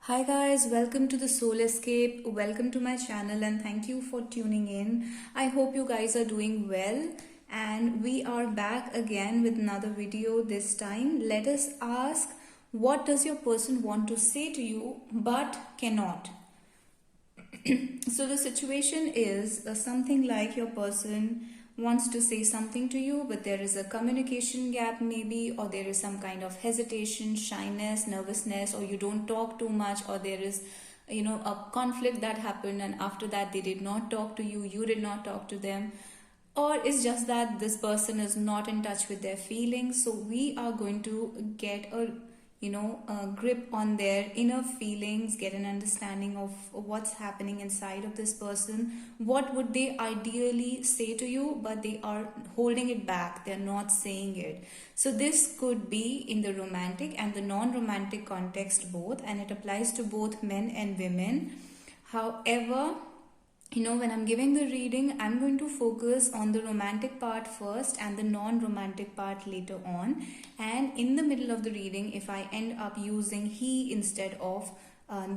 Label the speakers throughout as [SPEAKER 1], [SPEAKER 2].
[SPEAKER 1] Hi guys, welcome to the Soul Escape. Welcome to my channel and thank you for tuning in. I hope you guys are doing well and we are back again with another video. This time, let us ask, what does your person want to say to you but cannot? So the situation is something like your person wants to say something to you, but there is a communication gap maybe, or there is some kind of hesitation, shyness, nervousness, or you don't talk too much, or there is a conflict that happened and after that they did not talk to you, you did not talk to them, or it's just that this person is not in touch with their feelings. So we are going to get a grip on their inner feelings, get an understanding of what's happening inside of this person. What would they ideally say to you, but they are holding it back, they're not saying it. So this could be in the romantic and the non-romantic context both, and it applies to both men and women. However, when I'm giving the reading, I'm going to focus on the romantic part first and the non-romantic part later on. And in the middle of the reading, if I end up using he instead of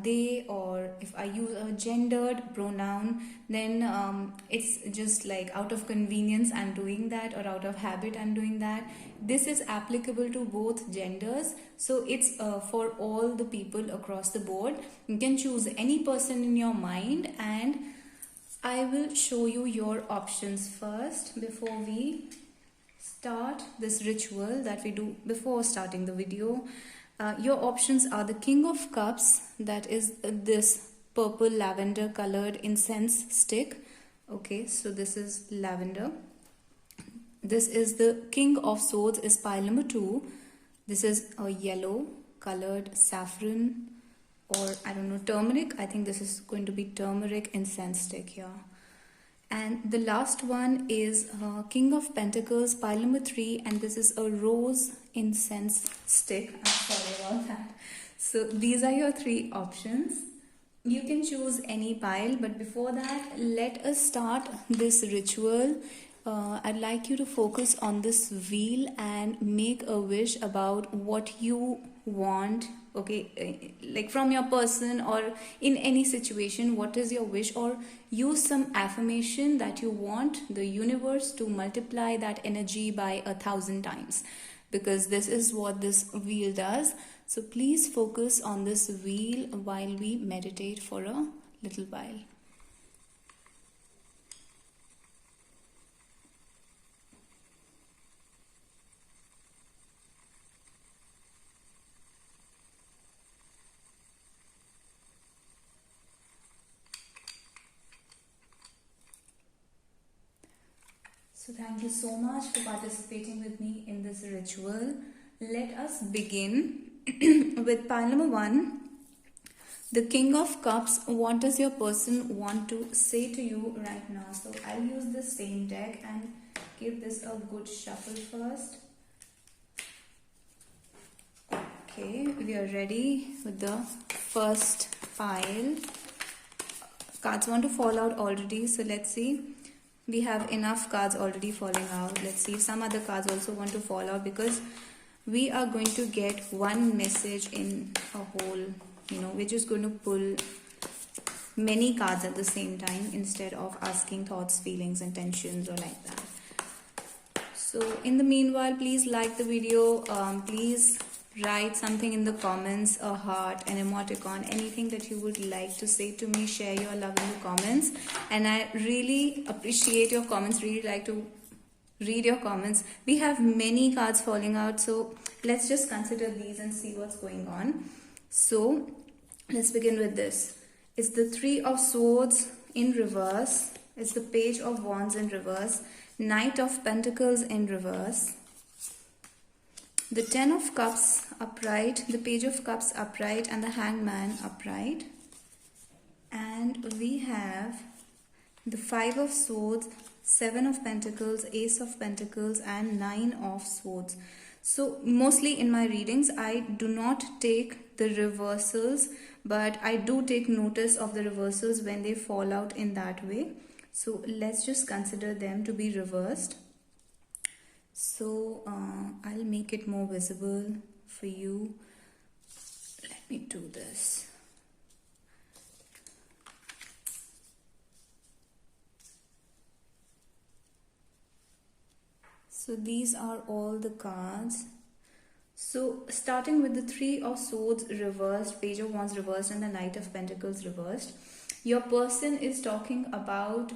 [SPEAKER 1] they, or if I use a gendered pronoun, then it's just like out of convenience I'm doing that, or out of habit I'm doing that. This is applicable to both genders, so it's for all the people across the board. You can choose any person in your mind, and I will show you your options first before we start this ritual that we do before starting the video. Your options are the King of Cups, that is this purple lavender colored incense stick. Okay, so this is lavender. This is the King of Swords, is pile number 2. This is a yellow colored saffron, or I don't know, turmeric. I think this is going to be turmeric incense stick here. And the last one is King of Pentacles, pile number 3, and this is a rose incense stick. I'm sorry about that. So these are your 3 options. You can choose any pile, but before that, let us start this ritual. I'd like you to focus on this wheel and make a wish about what you want. Okay, like from your person or in any situation, what is your wish? Or use some affirmation that you want the universe to multiply that energy by 1,000 times, because this is what this wheel does. So please focus on this wheel while we meditate for a little while. So thank you so much for participating with me in this ritual. Let us begin with pile number 1. The King of Cups. What does your person want to say to you right now? So I'll use the same deck and give this a good shuffle first. Okay, we are ready with the first pile. Cards want to fall out already, so let's see. We have enough cards already falling out. Let's see if some other cards also want to fall out, because we are going to get one message in a whole. We're just going to pull many cards at the same time instead of asking thoughts, feelings, intentions, or like that. So in the meanwhile, please like the video. Please write something in the comments, a heart, an emoticon, anything that you would like to say to me. Share your love in the comments, and I really appreciate your comments, really like to read your comments. We have many cards falling out, so let's just consider these and see what's going on. So let's begin with this. It's the 3 of Swords in reverse. It's the Page of Wands in reverse. Knight of Pentacles in reverse. The 10 of Cups upright, the Page of Cups upright, and the Hangman upright. And we have the 5 of Swords, 7 of Pentacles, Ace of Pentacles, and 9 of Swords. So mostly in my readings, I do not take the reversals, but I do take notice of the reversals when they fall out in that way. So let's just consider them to be reversed. So I'll make it more visible for you. Let me do this. So these are all the cards. So starting with the Three of Swords reversed, Page of Wands reversed, and the Knight of Pentacles reversed, your person is talking about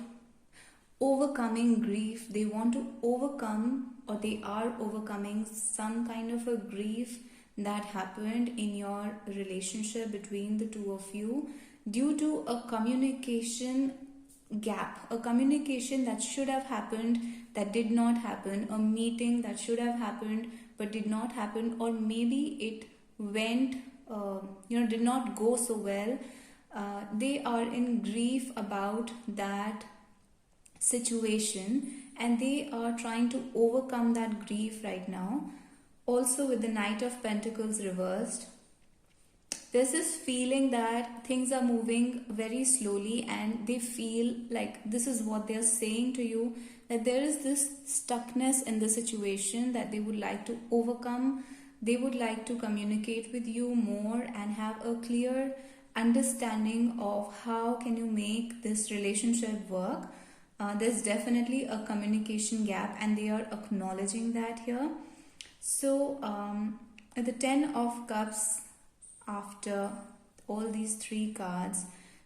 [SPEAKER 1] overcoming grief. They want to overcome, or they are overcoming some kind of a grief that happened in your relationship between the two of you due to a communication gap, a communication that should have happened that did not happen, a meeting that should have happened but did not happen, or maybe it went did not go so well. They are in grief about that situation, and they are trying to overcome that grief right now. Also, with the Knight of Pentacles reversed, there's this feeling that things are moving very slowly, and they feel like this is what they're saying to you, that there is this stuckness in the situation that they would like to overcome. They would like to communicate with you more and have a clear understanding of how can you make this relationship work. There's definitely a communication gap, and they are acknowledging that here. So at the Ten of Cups, after all these three cards,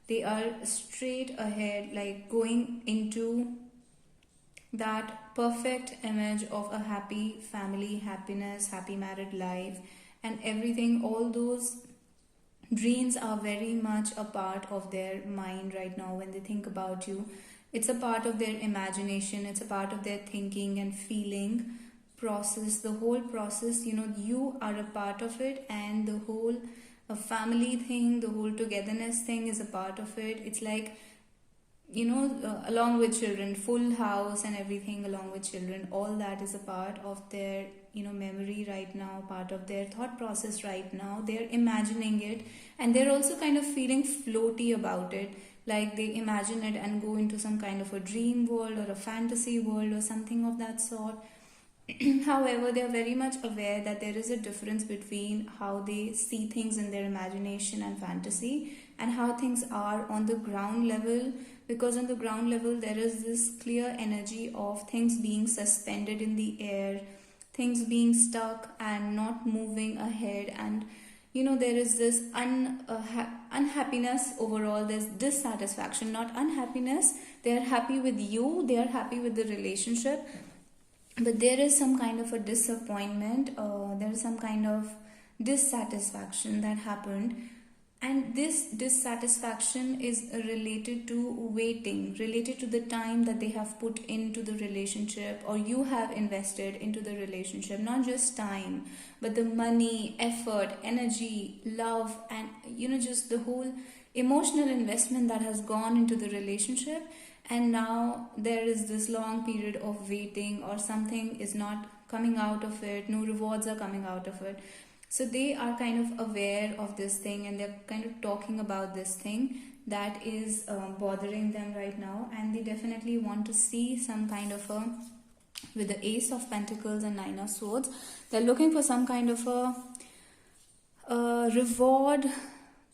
[SPEAKER 1] they are straight ahead, like going into that perfect image of a happy family, happiness, happy married life, and everything. All those dreams are very much a part of their mind right now when they think about you. It's a part of their imagination, it's a part of their thinking and feeling process, the whole process. You are a part of it, and the whole family thing, the whole togetherness thing is a part of it. It's like, along with children, full house and everything along with children, all that is a part of their memory right now, part of their thought process right now. They're imagining it, and they're also kind of feeling floaty about it, like they imagine it and go into some kind of a dream world or a fantasy world or something of that sort. However, they are very much aware that there is a difference between how they see things in their imagination and fantasy and how things are on the ground level, because on the ground level there is this clear energy of things being suspended in the air, things being stuck and not moving ahead, and there is this unhappiness overall. There's dissatisfaction, not unhappiness. They are happy with you, they are happy with the relationship, but there is some kind of a disappointment, there is some kind of dissatisfaction that happened. And this dissatisfaction is related to waiting, related to the time that they have put into the relationship, or you have invested into the relationship. Not just time, but the money, effort, energy, love, and just the whole emotional investment that has gone into the relationship. And now there is this long period of waiting, or something is not coming out of it, no rewards are coming out of it. So they are kind of aware of this thing, and they're kind of talking about this thing that is bothering them right now, and they definitely want to see some kind of with the Ace of Pentacles and Nine of Swords, they're looking for some kind of a reward,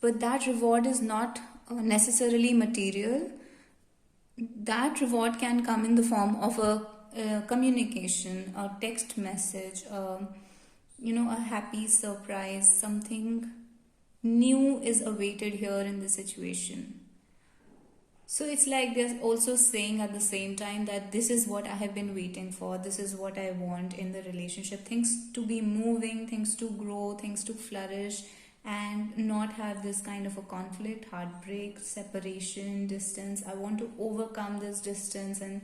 [SPEAKER 1] but that reward is not necessarily material. That reward can come in the form of a communication, a text message, a happy surprise. Something new is awaited here in the situation. So it's like they're also saying at the same time that this is what I have been waiting for, this is what I want in the relationship. Things to be moving, things to grow, things to flourish, and not have this kind of a conflict, heartbreak, separation, distance. I want to overcome this distance and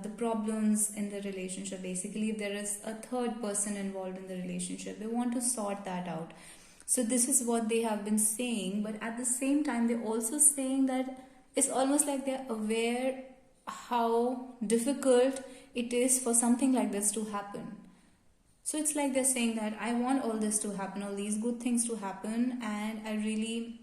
[SPEAKER 1] the problems in the relationship. Basically, if there is a third person involved in the relationship, they want to sort that out. So this is what they have been saying, but at the same time they're also saying that it's almost like they're aware how difficult it is for something like this to happen. So it's like they're saying that I want all this to happen, all these good things to happen, and I really,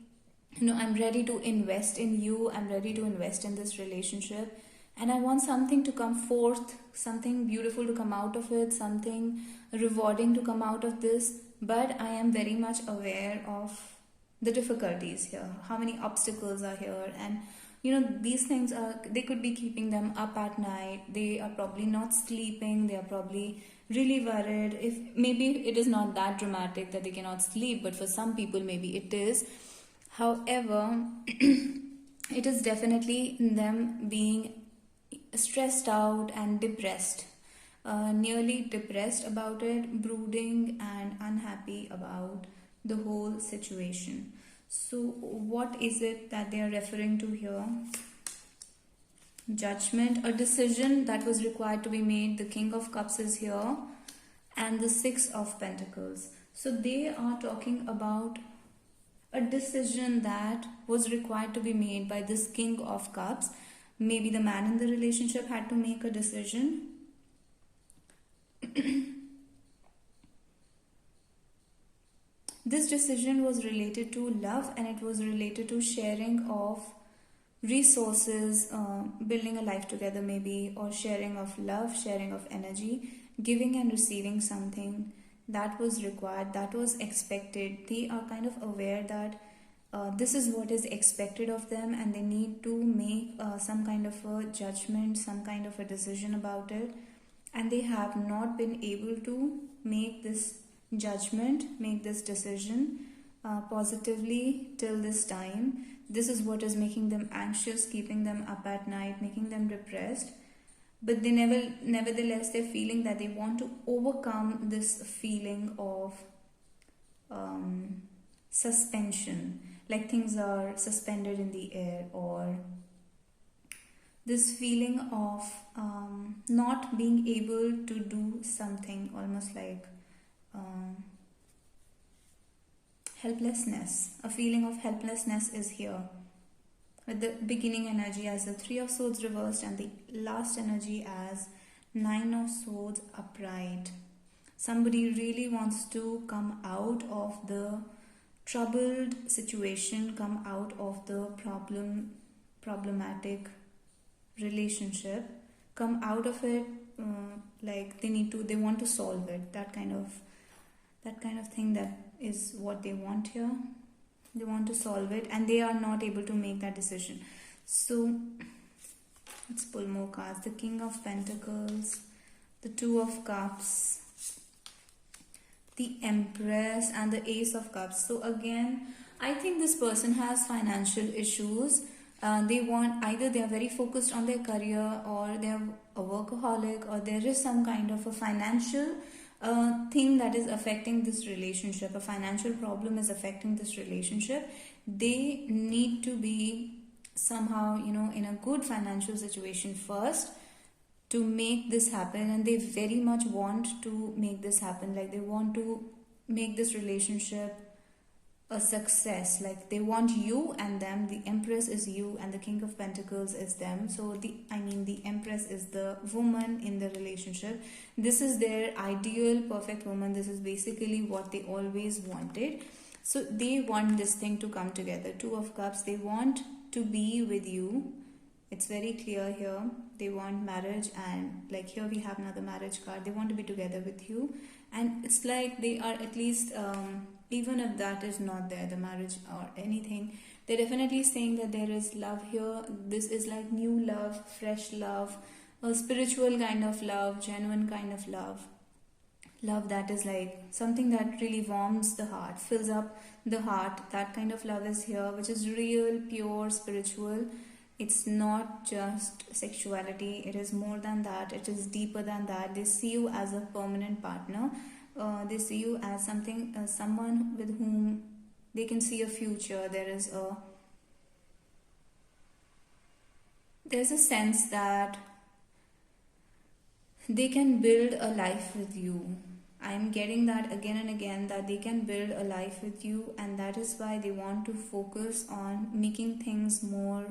[SPEAKER 1] I'm ready to invest in you, I'm ready to invest in this relationship, and I want something to come forth, something beautiful to come out of it, something rewarding to come out of this. But I am very much aware of the difficulties here, how many obstacles are here, and these things they could be keeping them up at night. They are probably not sleeping. They are probably really worried. If maybe it is not that dramatic that they cannot sleep, but for some people maybe it is. However, it is definitely them being stressed out and depressed, nearly depressed about it, brooding and unhappy about the whole situation. So, what is it that they are referring to here? Judgment, a decision that was required to be made. The King of Cups is here, and the Six of Pentacles. So, they are talking about a decision that was required to be made by this King of Cups. Maybe the man in the relationship had to make a decision. This decision was related to love, and it was related to sharing of resources, building a life together maybe, or sharing of love, sharing of energy, giving and receiving something that was required, that was expected. They are kind of aware that this is what is expected of them, and they need to make some kind of a judgment, some kind of a decision about it, and they have not been able to make this judgment, make this decision positively till this time. This is what is making them anxious, keeping them up at night, making them depressed. But they nevertheless, they're feeling that they want to overcome this feeling of suspension, like things are suspended in the air, or this feeling of not being able to do something, almost like helplessness. A feeling of helplessness is here, with the beginning energy as the Three of Swords reversed and the last energy as Nine of Swords upright. Somebody really wants to come out of the troubled situation, come out of the problematic relationship, come out of it, like they want to solve it. That kind of thing, that is what they want here. They want to solve it, and they are not able to make that decision. So let's pull more cards. The King of Pentacles, the Two of Cups, the Empress, and the Ace of Cups. So again, I think this person has financial issues. They want, either they are very focused on their career, or they are a workaholic, or there is some kind of a financial thing that is affecting this relationship. A financial problem is affecting this relationship. They need to be somehow, in a good financial situation first to make this happen, and they very much want to make this happen. Like, they want to make this relationship a success. Like, they want you and them. The Empress is you and the King of Pentacles is them. So the Empress is the woman in the relationship. This is their ideal perfect woman. This is basically what they always wanted. So they want this thing to come together. Two of Cups, they want to be with you. It's very clear here. They want marriage, and like here we have another marriage card. They want to be together with you, and it's like they are at least even if that is not there, the marriage or anything, they're definitely saying that there is love here. This is like new love, fresh love, a spiritual kind of love, genuine kind of love that is like something that really warms the heart, fills up the heart. That kind of love is here, which is real, pure, spiritual. It's not just sexuality, it is more than that, it is deeper than that. They see you as a permanent partner. They see you as someone with whom they can see a future. There's a sense that they can build a life with you. I'm getting that again and again, that they can build a life with you, and that is why they want to focus on making things more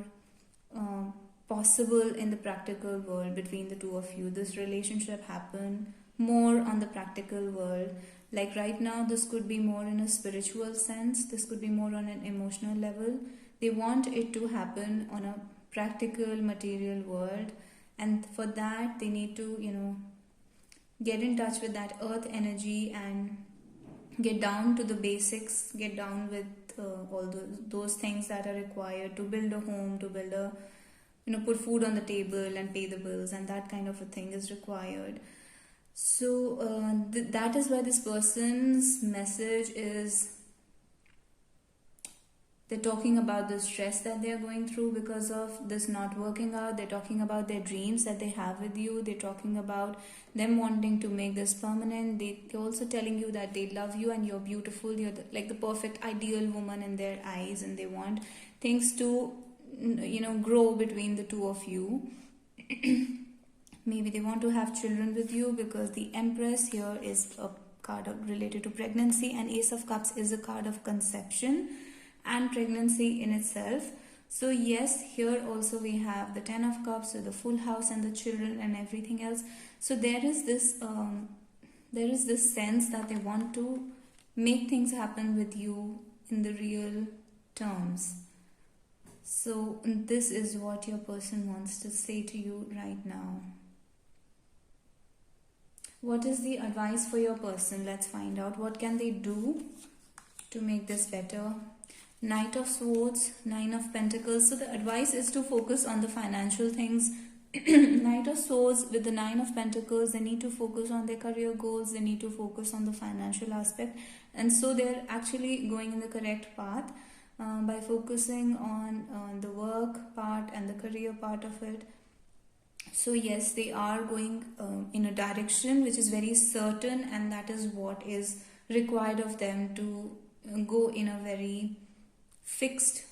[SPEAKER 1] possible in the practical world between the two of you. This relationship happen more on the practical world. Like right now, this could be more in a spiritual sense, this could be more on an emotional level. They want it to happen on a practical material world, and for that they need to get in touch with that earth energy and get down to the basics, get down with all those things that are required to build a home, to build a, put food on the table and pay the bills, and that kind of a thing is required. So that is why this person's message is, they're talking about the stress that they're going through because of this not working out. They're talking about their dreams that they have with you. They're talking about them wanting to make this permanent. They're also telling you that they love you and you're beautiful. You're like the perfect ideal woman in their eyes, and they want things to, grow between the two of you. Maybe they want to have children with you, because the Empress here is a card related to pregnancy, and Ace of Cups is a card of conception and pregnancy in itself. So yes, here also we have the Ten of Cups, so the full house and the children and everything else. So there is this sense that they want to make things happen with you in the real terms. So this is what your person wants to say to you right now. What is the advice for your person? Let's find out. What can they do to make this better? Knight of Swords, Nine of Pentacles. So the advice is to focus on the financial things. Knight of Swords with the Nine of Pentacles, they need to focus on their career goals. They need to focus on the financial aspect. And so they're actually going in the correct path by focusing on the work part and the career part of it. So yes, they are going in a direction which is very certain, and that is what is required of them to go in a very fixed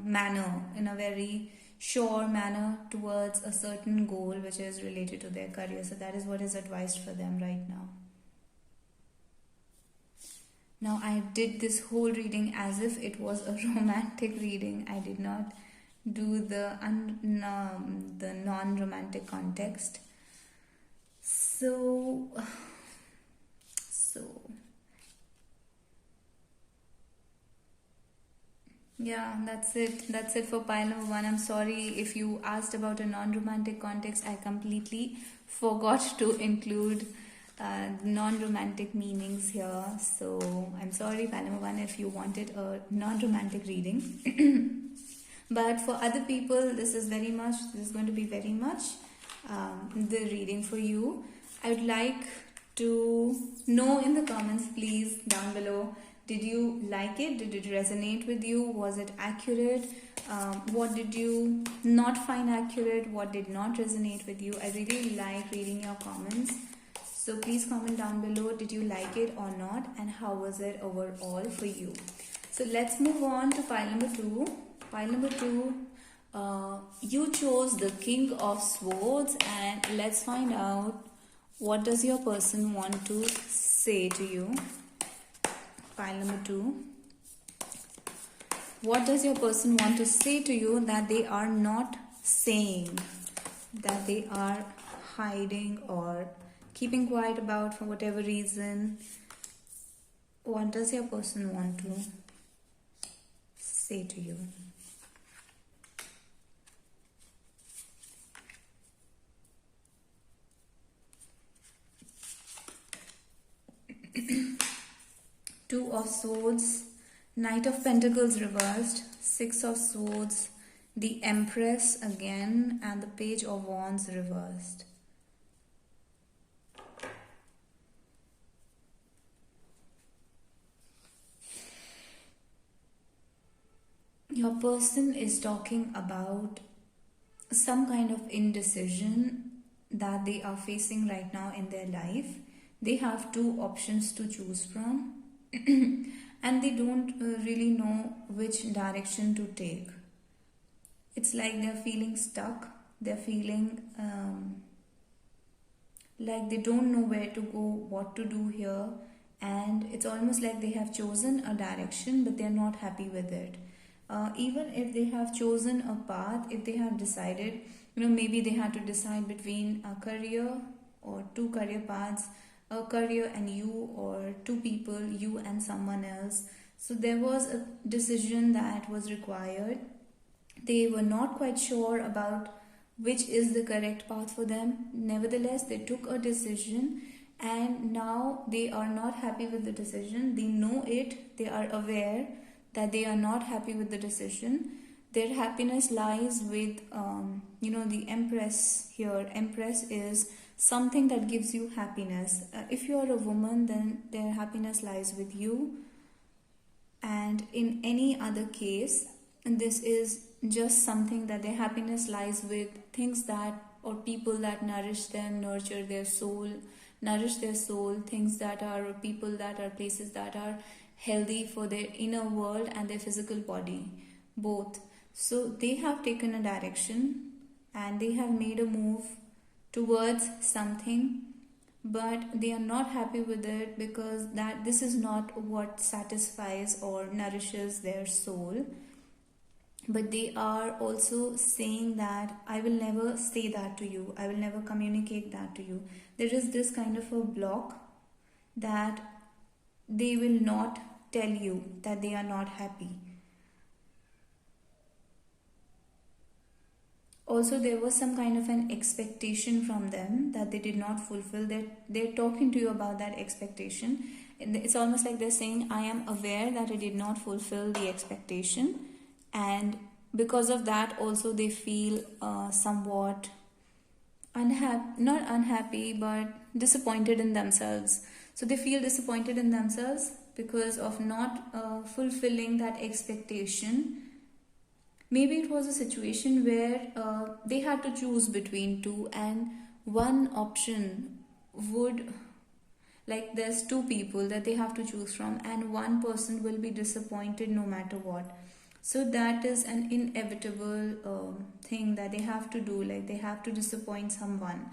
[SPEAKER 1] manner, in a very sure manner towards a certain goal which is related to their career. So that is what is advised for them right now. Now I did this whole reading as if it was a romantic reading. I did not do the non-romantic context. So yeah, that's it for pile number 1. I'm sorry if you asked about a non-romantic context. I completely forgot to include non-romantic meanings here. So I'm sorry, pile number 1, if you wanted a non-romantic reading. But for other people, this is going to be very much the reading for you. I would like to know in the comments, please, down below, did you like it? Did it resonate with you? Was it accurate? What did you not find accurate? What did not resonate with you? I really like reading your comments. So please comment down below, did you like it or not? And how was it overall for you? So let's move on to pile number 2. Pile number 2, you chose the King of Swords, and let's find out, what does your person want to say to you? Pile number 2, what does your person want to say to you that they are not saying, that they are hiding or keeping quiet about for whatever reason? What does your person want to say to you? Two of Swords, Knight of Pentacles reversed, Six of Swords, the Empress again, and the Page of Wands reversed. Your person is talking about some kind of indecision that they are facing right now in their life. They have two options to choose from. And they don't really know which direction to take. It's like they're feeling stuck. They're feeling like they don't know where to go, what to do here. And it's almost like they have chosen a direction, but they're not happy with it. Even if they have chosen a path, if they have decided, maybe they had to decide between a career or two career paths, a career and you, or two people, you and someone else. So there was a decision that was required. They were not quite sure about which is the correct path for them. Nevertheless, they took a decision, and now they are not happy with the decision. They know it, they are aware that they are not happy with the decision. Their happiness lies with, the Empress here. Empress is something that gives you happiness. If you are a woman, then their happiness lies with you. And in any other case, and this is just something that their happiness lies with things that, or people that nourish them, nurture their soul, nourish their soul, things that are, or people that are, places that are healthy for their inner world and their physical body, both. So they have taken a direction and they have made a move towards something, but they are not happy with it because that this is not what satisfies or nourishes their soul. But they are also saying that I will never say that to you, I will never communicate that to you. There is this kind of a block that they will not tell you that they are not happy. Also, there was some kind of an expectation from them that they did not fulfill. They're talking to you about that expectation. It's almost like they're saying, I am aware that I did not fulfill the expectation, and because of that also they feel somewhat not unhappy, but disappointed in themselves. So they feel disappointed in themselves because of not fulfilling that expectation. Maybe it was a situation where they had to choose between two, and one option would, like, there's two people that they have to choose from, and one person will be disappointed no matter what. So that is an inevitable thing that they have to do, like they have to disappoint someone.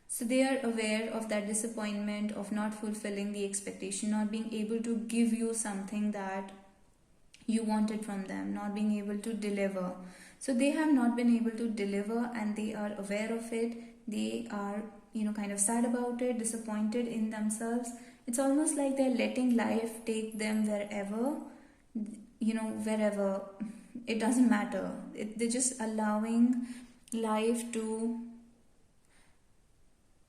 [SPEAKER 1] So they are aware of that disappointment, of not fulfilling the expectation, not being able to give you something that you wanted from them, not being able to deliver. So they have not been able to deliver and they are aware of it. They are, kind of sad about it, disappointed in themselves. It's almost like they're letting life take them wherever, wherever. It doesn't matter. They're just allowing life to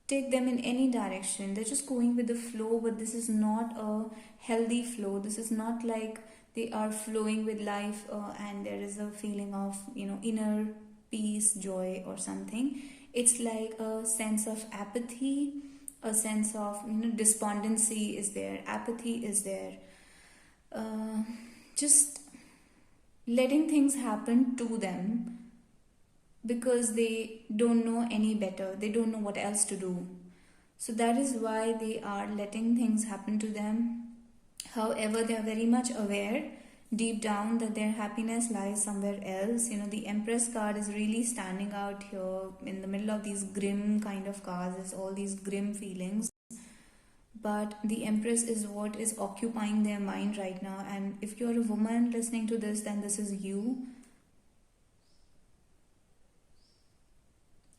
[SPEAKER 1] take them in any direction. They're just going with the flow, but this is not a healthy flow. This is not like they are flowing with life and there is a feeling of inner peace, joy or something. It's like a sense of apathy, a sense of despondency is there, apathy is there, just letting things happen to them because they don't know any better, they don't know what else to do. So that is why they are letting things happen to them. However, they are very much aware deep down that their happiness lies somewhere else. The Empress card is really standing out here in the middle of these grim kind of cards. It's all these grim feelings. But the Empress is what is occupying their mind right now. And if you're a woman listening to this, then this is you.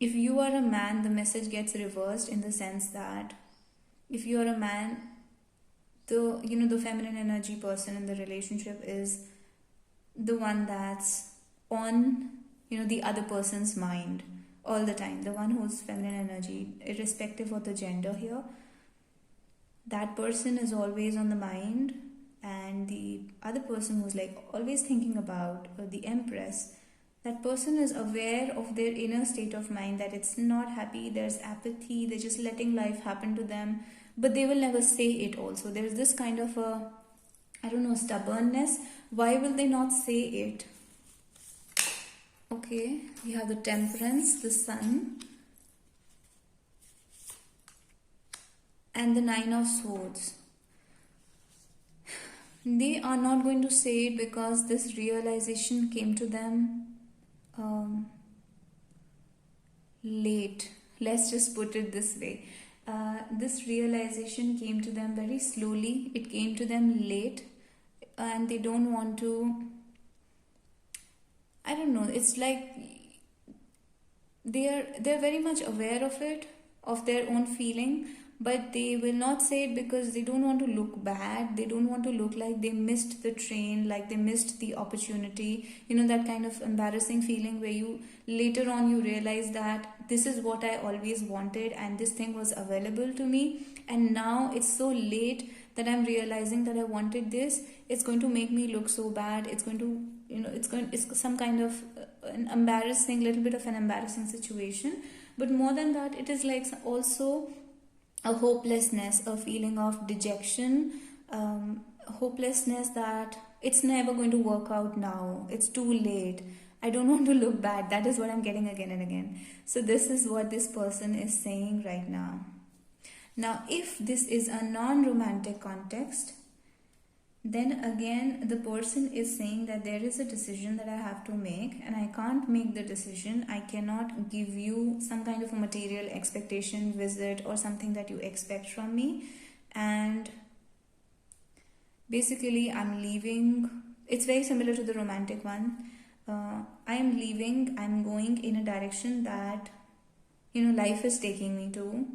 [SPEAKER 1] If you are a man, the message gets reversed in the sense that if you are a man, the feminine energy person in the relationship is the one that's on the other person's mind all the time, the one who's feminine energy, irrespective of the gender here. That person is always on the mind, and the other person who's like always thinking about the Empress, that person is aware of their inner state of mind, that it's not happy, there's apathy, they're just letting life happen to them. But they will never say it also. There's this kind of a, stubbornness. Why will they not say it? Okay, we have the Temperance, the Sun, and the Nine of Swords. They are not going to say it because this realization came to them late. Let's just put it this way. This realization came to them very slowly. It came to them late, and they don't want to. It's like they're very much aware of it, of their own feeling, but they will not say it because they don't want to look bad. They don't want to look like they missed the train, like they missed the opportunity. That kind of embarrassing feeling where you later on you realize that this is what I always wanted and this thing was available to me, and now it's so late that I'm realizing that I wanted this, it's going to make me look so bad. It's going to, it's some kind of an embarrassing, little bit of an embarrassing situation. But more than that, it is like also a hopelessness, a feeling of dejection, hopelessness that it's never going to work out now. It's too late. I don't want to look bad. That is what I'm getting again and again. So this is what this person is saying right now. Now, if this is a non-romantic context, then again the person is saying that there is a decision that I have to make and I can't make the decision. I cannot give you some kind of a material expectation, visit, or something that you expect from me. And basically I'm leaving. It's very similar to the romantic one. I am leaving. I'm going in a direction that life is taking me to.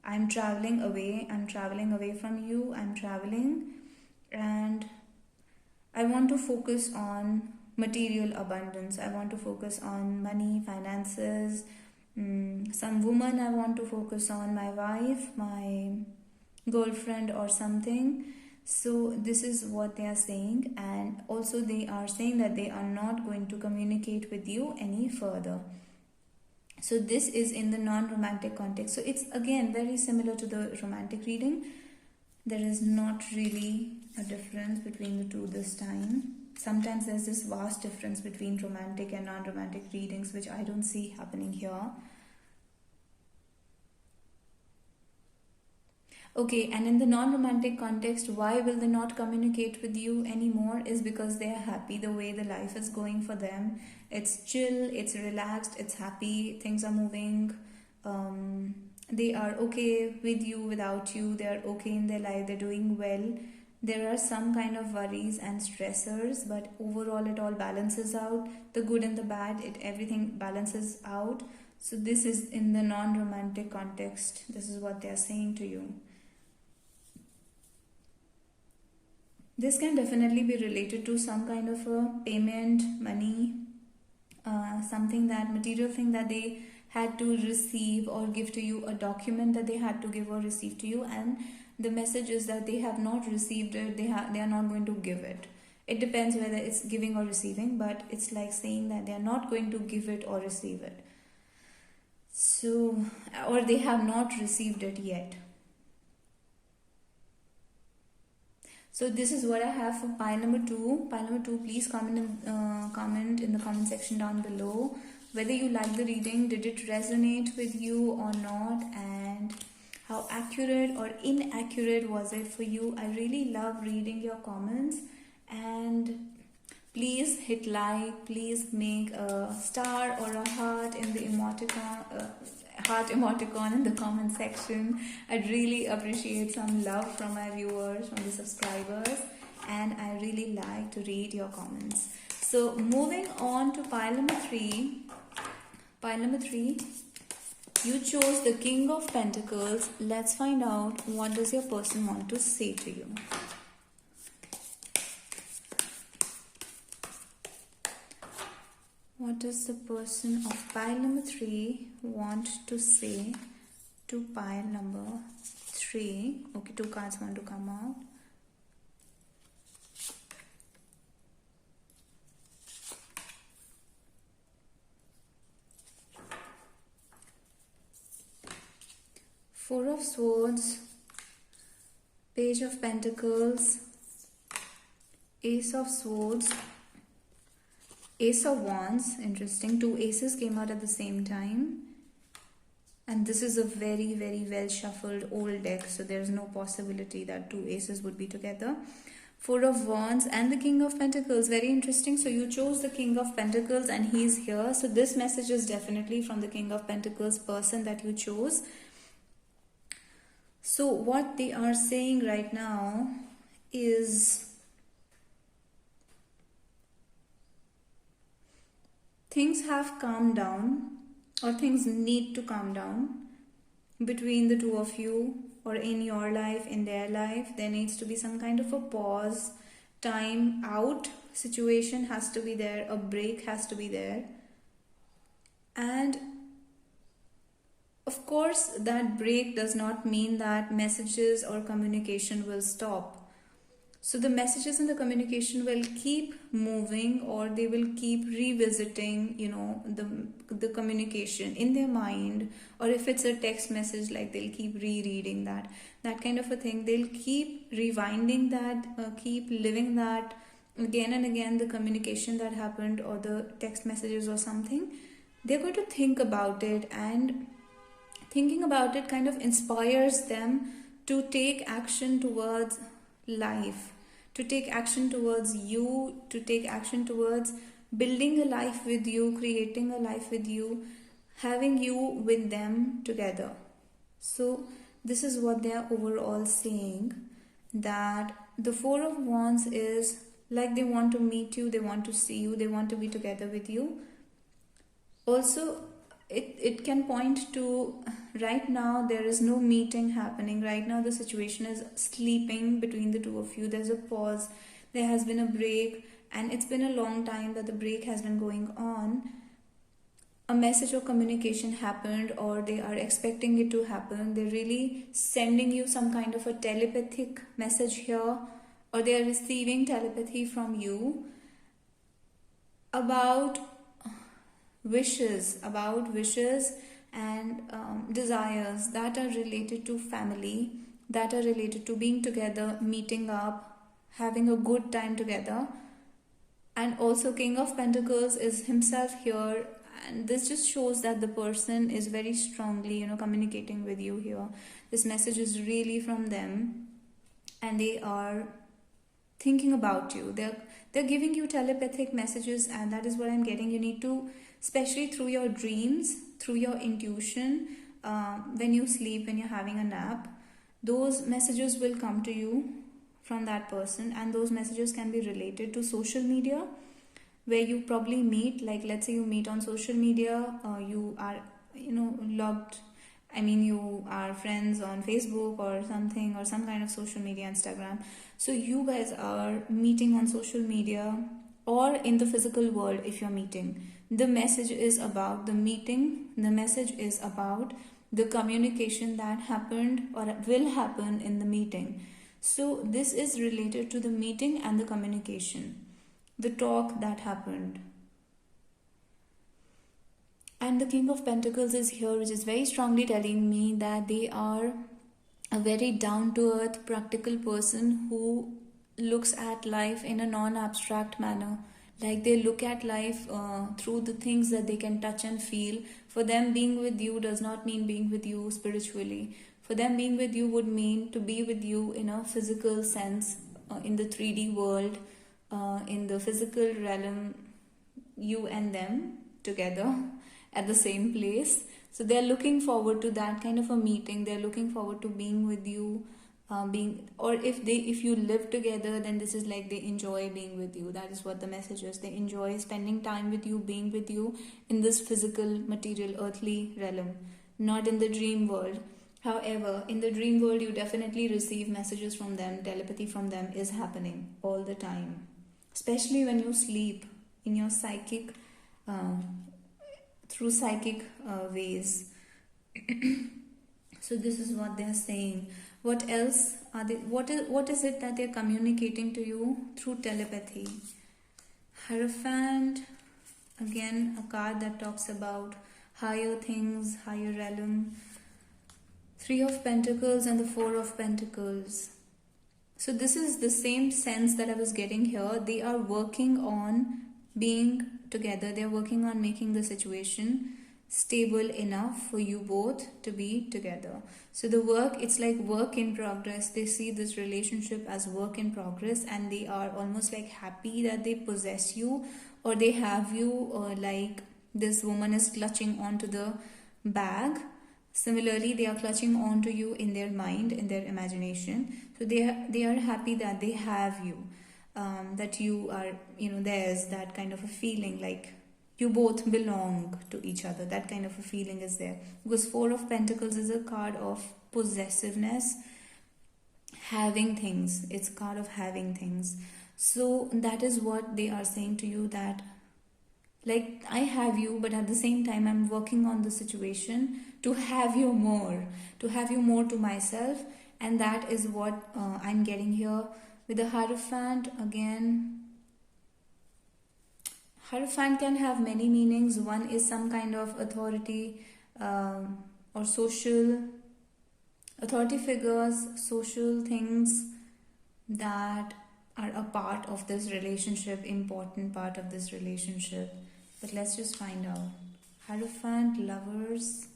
[SPEAKER 1] I'm traveling away. I'm traveling away from you. I'm traveling, and I want to focus on material abundance. I want to focus on money, finances, some woman I want to focus on, my wife, my girlfriend, or something. So this is what they are saying, and also they are saying that they are not going to communicate with you any further. So this is in the non-romantic context. So it's again very similar to the romantic reading. There is not really a difference between the two this time. Sometimes there's this vast difference between romantic and non-romantic readings, which I don't see happening here. Okay, and in the non-romantic context, why will they not communicate with you anymore? Is because they are happy the way the life is going for them. It's chill, it's relaxed, it's happy, things are moving. They are okay with you, without you. They are okay in their life, they're doing well. There are some kind of worries and stressors, but overall it all balances out. The good and the bad, everything balances out. So this is in the non-romantic context. This is what they are saying to you. This can definitely be related to some kind of a payment, money, something, that material thing that they had to receive or give to you, a document that they had to give or receive to you, and the message is that they have not received it, they are not going to give it. It depends whether it's giving or receiving, but it's like saying that they are not going to give it or receive it. So, or they have not received it yet. So this is what I have for pile number 2. Pile number 2, please comment in the comment section down below whether you like the reading, did it resonate with you or not, and how accurate or inaccurate was it for you. I really love reading your comments, and please hit like, please make a star or a heart in the heart emoticon in the comment section. I'd really appreciate some love from my viewers, from the subscribers, and I really like to read your comments. So moving on to pile number 3. Pile number 3, you chose the King of Pentacles. Let's find out what does your person want to say to you. What does the person of pile number 3 want to say to pile number 3? Okay, 2 cards want to come out. Four of Swords, Page of Pentacles, Ace of Swords, Ace of Wands. Interesting, 2 aces came out at the same time, and this is a very very well shuffled old deck, so there's no possibility that 2 aces would be together. 4 of Wands and the King of Pentacles. Very interesting. So you chose the King of Pentacles and he's here. So this message is definitely from the King of Pentacles person that you chose. So what they are saying right now is things have calmed down, or things need to calm down between the two of you, or in your life, in their life. There needs to be some kind of a pause, time out situation has to be there, a break has to be there. And Of course, that break does not mean that messages or communication will stop. So the messages and the communication will keep moving, or they will keep revisiting, the communication in their mind. Or if it's a text message, like they'll keep rereading that kind of a thing. They'll keep rewinding that, keep living that again and again, the communication that happened or the text messages or something. They're going to think about it, and thinking about it kind of inspires them to take action towards life, to take action towards you, to take action towards building a life with you, creating a life with you, having you with them together. So, this is what they are overall saying, that the Four of Wands is like they want to meet you, they want to see you, they want to be together with you. Also, it can point to, right now there is no meeting happening. Right now the situation is sleeping between the two of you. There's a pause, there has been a break, and it's been a long time that the break has been going on. A message or communication happened, or they are expecting it to happen. They're really sending you some kind of a telepathic message here, or they are receiving telepathy from you about wishes and desires that are related to family, that are related to being together, meeting up, having a good time together. And also King of Pentacles is himself here, and this just shows that the person is very strongly, communicating with you here. This message is really from them, and they are thinking about you. They're giving you telepathic messages, and that is what I'm getting. You need to, especially through your dreams, through your intuition, when you sleep, when you're having a nap, those messages will come to you from that person. And those messages can be related to social media, where you probably meet. Like, let's say you meet on social media, you are logged, you are friends on Facebook or something, or some kind of social media, Instagram. So you guys are meeting on social media, or in the physical world. If you're meeting, the message is about the meeting, the message is about the communication that happened or will happen in the meeting. So this is related to the meeting and the communication, the talk that happened. And the King of Pentacles is here, which is very strongly telling me that they are a very down-to-earth, practical person who looks at life in a non-abstract manner. Like, they look at life through the things that they can touch and feel. For them, being with you does not mean being with you spiritually. For them, being with you would mean to be with you in a physical sense, in the 3D world, in the physical realm, you and them together at the same place. So they're looking forward to that kind of a meeting. They're looking forward to being with you, or if you live together, then this is like they enjoy being with you. That is what the message is. They enjoy spending time with you, being with you in this physical, material, earthly realm, not in the dream world. However, in the dream world, you definitely receive messages from them. Telepathy from them is happening all the time, especially when you sleep, in your psychic, through psychic ways. So this is what they're saying. What else are they? What is it that they're communicating to you through telepathy? Hierophant, again a card that talks about higher things, higher realm. Three of Pentacles and the Four of Pentacles. So this is the same sense that I was getting here. They are working on being together. They're working on making the situation stable enough for you both to be together. So the work, it's like work in progress. They see this relationship as work in progress, and they are almost like happy that they possess you, or they have you, or like this woman is clutching onto the bag. Similarly, they are clutching onto you in their mind, in their imagination. So they are happy that they have you, that you are, there's that kind of a feeling like you both belong to each other. That kind of a feeling is there, because Four of Pentacles is a card of possessiveness, having things. It's a card of having things. So that is what they are saying to you, that Like, I have you, but at the same time I'm working on the situation to have you more, to have you more to myself. And that is what I'm getting here with the Hierophant. Again, Hierophant can have many meanings. One is some kind of authority, or social authority figures, social things that are a part of this relationship, important part of this relationship. But let's just find out. Hierophant, lovers,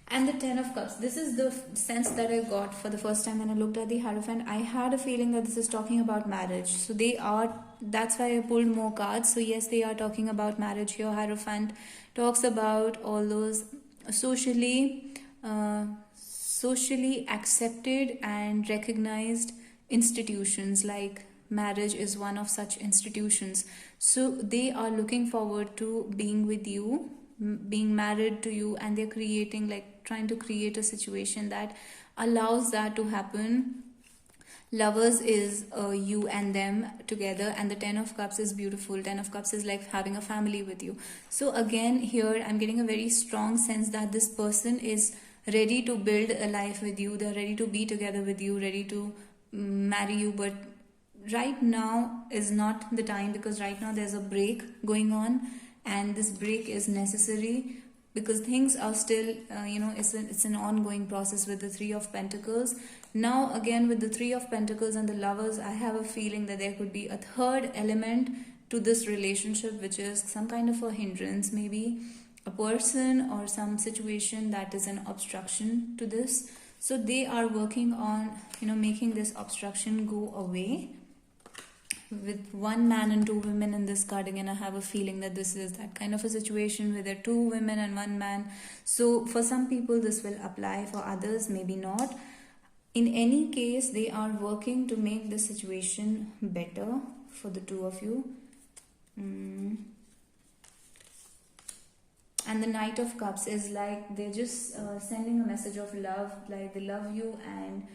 [SPEAKER 1] and the Ten of Cups. This is the sense that I got for the first time when I looked at the Hierophant. I had a feeling that this is talking about marriage. So that's why I pulled more cards. So yes, they are talking about marriage here. Hierophant talks about all those socially accepted and recognized institutions, like marriage is one of such institutions. So they are looking forward to being with you, being married to you, and they're creating, like, trying to create a situation that allows that to happen. Lovers is you and them together, and the Ten of Cups is beautiful. Ten of Cups is like having a family with you. So again, here I'm getting a very strong sense that this person is ready to build a life with you. They're ready to be together with you, ready to marry you. But right now is not the time, because right now there's a break going on, and this break is necessary because things are still, it's an ongoing process with the Three of Pentacles. Now again, with the Three of Pentacles and the Lovers, I have a feeling that there could be a third element to this relationship, which is some kind of a hindrance, maybe a person or some situation that is an obstruction to this. So they are working on, making this obstruction go away. With one man and two women in this card, again I have a feeling that this is that kind of a situation where there are two women and one man. So for some people this will apply, for others maybe not. In any case, they are working to make the situation better for the two of you. And the Knight of Cups is like they're just sending a message of love, like they love you, and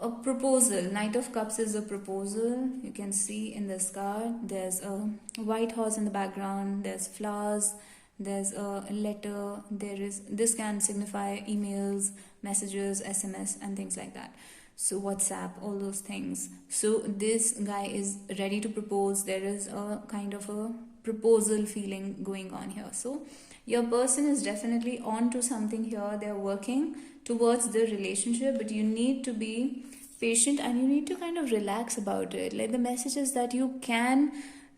[SPEAKER 1] a proposal. Knight of Cups is a proposal. You can see in this card there's a white horse in the background, there's flowers, there's a letter, this can signify emails, messages, SMS and things like that. So WhatsApp, all those things. So this guy is ready to propose. There is a kind of a proposal feeling going on here. So your person is definitely on to something here. They're working towards the relationship, but you need to be patient and you need to kind of relax about it. Like, the message is that you can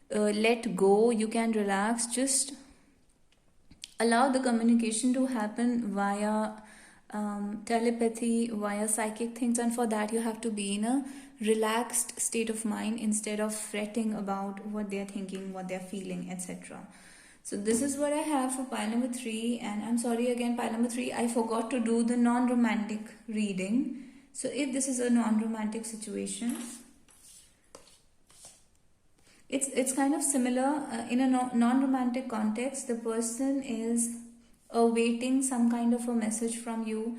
[SPEAKER 1] let go, you can relax, just allow the communication to happen via telepathy, via psychic things, and for that you have to be in a relaxed state of mind instead of fretting about what they're thinking, what they're feeling, etc. So this is what I have for pile number 3. And I'm sorry again, pile number 3, I forgot to do the non-romantic reading. So if this is a non-romantic situation, it's kind of similar. In a non-romantic context, the person is awaiting some kind of a message from you.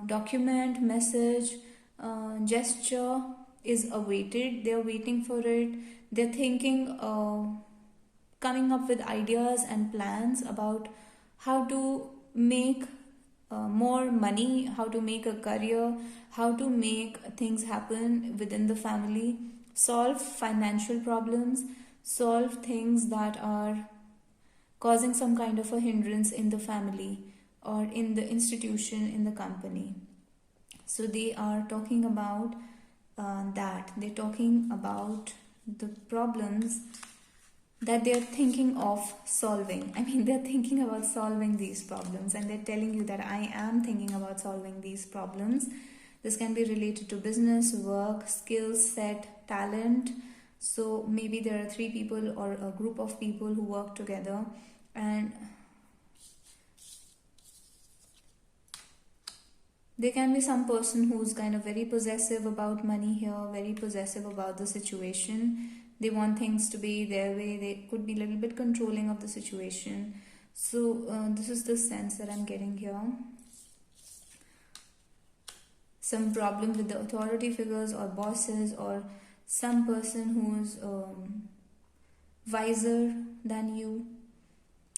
[SPEAKER 1] Document, message, gesture is awaited. They're waiting for it. They're thinking, coming up with ideas and plans about how to make more money, how to make a career, how to make things happen within the family, solve financial problems, solve things that are causing some kind of a hindrance in the family or in the institution, in the company. So they are talking about that. They're talking about the problems that they're thinking of solving. I mean, they're thinking about solving these problems, and they're telling you that I am thinking about solving these problems. This can be related to business, work, skill set, talent. So maybe there are 3 people or a group of people who work together, and there can be some person who's kind of very possessive about money here, very possessive about the situation. They want things to be their way. They could be a little bit controlling of the situation. So this is the sense that I'm getting here. Some problem with the authority figures or bosses, or some person who's wiser than you.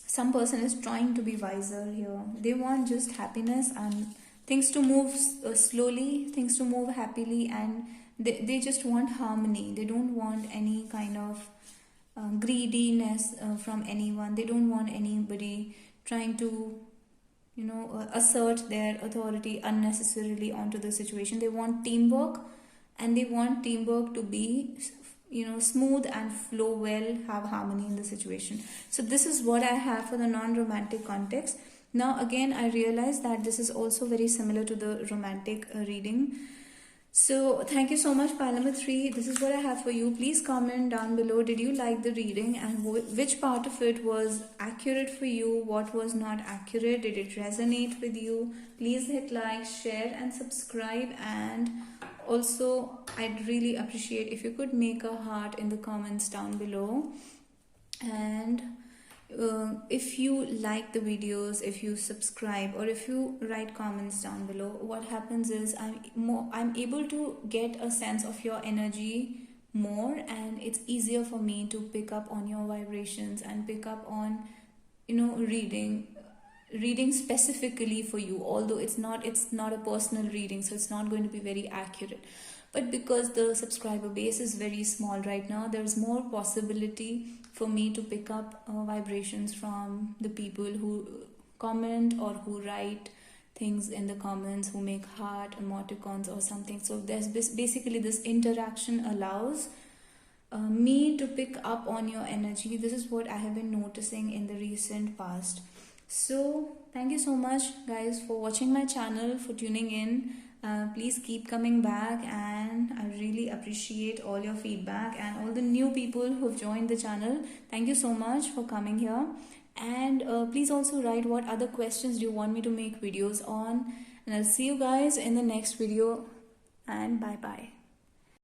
[SPEAKER 1] Some person is trying to be wiser here. They want just happiness and things to move slowly, things to move happily, and they just want harmony. They don't want any kind of greediness from anyone. They don't want anybody trying to assert their authority unnecessarily onto the situation. They want teamwork, and they want teamwork to be smooth and flow well, have harmony in the situation. So this is what I have for the non-romantic context. Now again, I realize that this is also very similar to the romantic reading. So thank you so much, pile number 3. This is what I have for you. Please comment down below, did you like the reading, and which part of it was accurate for you, what was not accurate, did it resonate with you? Please hit like, share and subscribe, and also I'd really appreciate if you could make a heart in the comments down below. And if you like the videos, if you subscribe, or if you write comments down below, what happens is I'm able to get a sense of your energy more, and it's easier for me to pick up on your vibrations and pick up on reading specifically for you. Although it's not a personal reading, so it's not going to be very accurate, but because the subscriber base is very small right now, there's more possibility for me to pick up vibrations from the people who comment or who write things in the comments, who make heart emoticons or something. So there's basically this interaction allows me to pick up on your energy. This is what I have been noticing in the recent past. So thank you so much guys for watching my channel, for tuning in. Please keep coming back, and I really appreciate all your feedback and all the new people who've joined the channel. Thank you so much for coming here, and please also write what other questions do you want me to make videos on, and I'll see you guys in the next video, and bye bye.